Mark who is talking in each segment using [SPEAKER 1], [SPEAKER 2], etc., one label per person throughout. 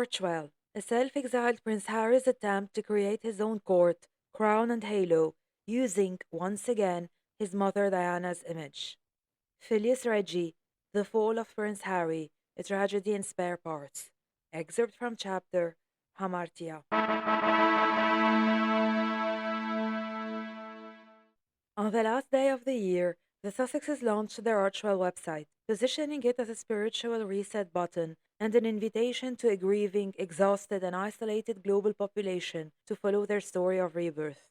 [SPEAKER 1] Archewell, a self-exiled Prince Harry's attempt to create his own court, crown and halo, using, once again, his mother Diana's image. Filius Regi, The Fall of Prince Harry, a tragedy in spare parts. Excerpt from chapter Hamartia. On the last day of the year, the Sussexes launched their Archewell website, positioning it as a spiritual reset button and an invitation to a grieving, exhausted, and isolated global population to follow their story of rebirth.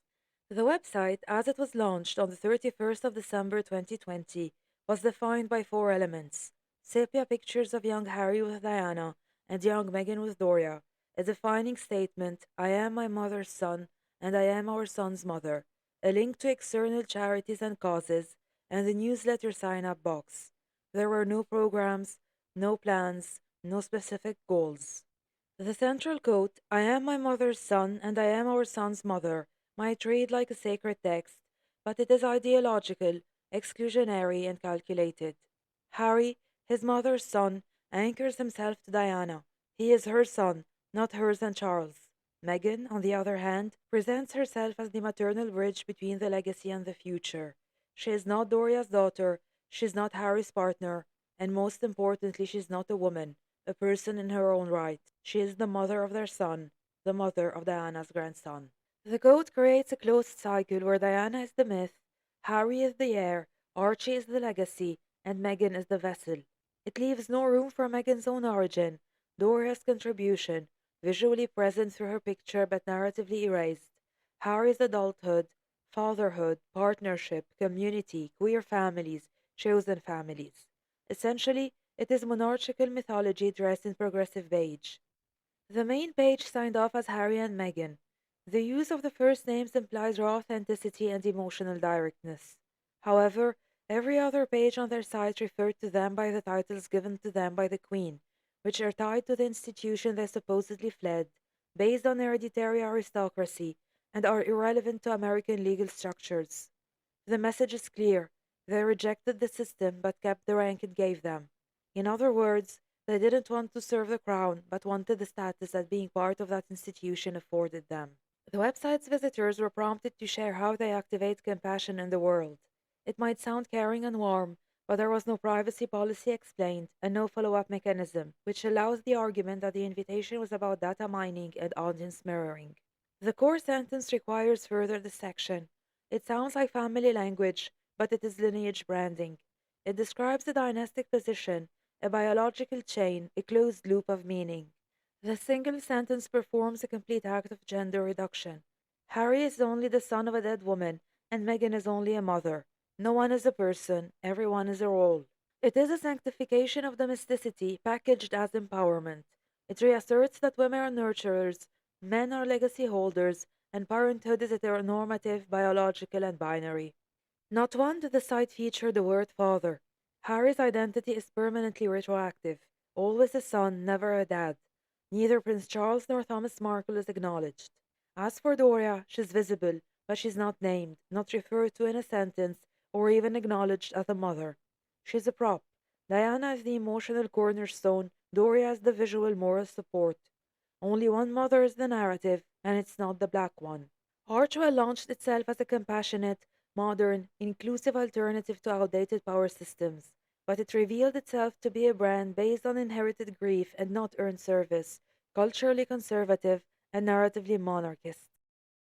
[SPEAKER 1] The website, as it was launched on the 31st of December 2020, was defined by four elements: sepia pictures of young Harry with Diana and young Meghan with Doria, a defining statement, I am my mother's son, and I am our son's mother, a link to external charities and causes, and a newsletter sign-up box. There were no programs, no plans, no specific goals. The central quote, I am my mother's son, and I am our son's mother, might read like a sacred text, but it is ideological, exclusionary, and calculated. Harry, his mother's son, anchors himself to Diana. He is her son, not hers and Charles. Meghan, on the other hand, presents herself as the maternal bridge between the legacy and the future. She is not Doria's daughter, she is not Harry's partner, and most importantly, she is not a woman, a person in her own right. She is the mother of their son, the mother of Diana's grandson. The quote creates a closed cycle where Diana is the myth, Harry is the heir, Archie is the legacy, and Meghan is the vessel. It leaves no room for Meghan's own origin, Doria's contribution, visually present through her picture but narratively erased, Harry's adulthood, fatherhood, partnership, community, queer families, chosen families. Essentially, it is monarchical mythology dressed in progressive beige. The main page signed off as Harry and Meghan. The use of the first names implies raw authenticity and emotional directness. However, every other page on their site referred to them by the titles given to them by the Queen, which are tied to the institution they supposedly fled, based on hereditary aristocracy, and are irrelevant to American legal structures. The message is clear. They rejected the system but kept the rank it gave them. In other words, they didn't want to serve the crown but wanted the status that being part of that institution afforded them. The website's visitors were prompted to share how they activate compassion in the world. It might sound caring and warm, but there was no privacy policy explained and no follow-up mechanism, which allows the argument that the invitation was about data mining and audience mirroring. The core sentence requires further dissection. It sounds like family language, but it is lineage branding. It describes a dynastic position, a biological chain, a closed loop of meaning. The single sentence performs a complete act of gender reduction. Harry is only the son of a dead woman, and Meghan is only a mother. No one is a person, everyone is a role. It is a sanctification of domesticity packaged as empowerment. It reasserts that women are nurturers, men are legacy holders, and parenthood is heteronormative, biological, and binary. Not once did the site feature the word father. Harry's identity is permanently retroactive, always a son, never a dad. Neither Prince Charles nor Thomas Markle is acknowledged. As for Doria, she's visible, but she's not named, not referred to in a sentence, or even acknowledged as a mother. She's a prop. Diana is the emotional cornerstone, Doria is the visual moral support. Only one mother is the narrative, and it's not the black one. Archewell launched itself as a compassionate, modern, inclusive alternative to outdated power systems, but it revealed itself to be a brand based on inherited grief and not earned service, culturally conservative and narratively monarchist.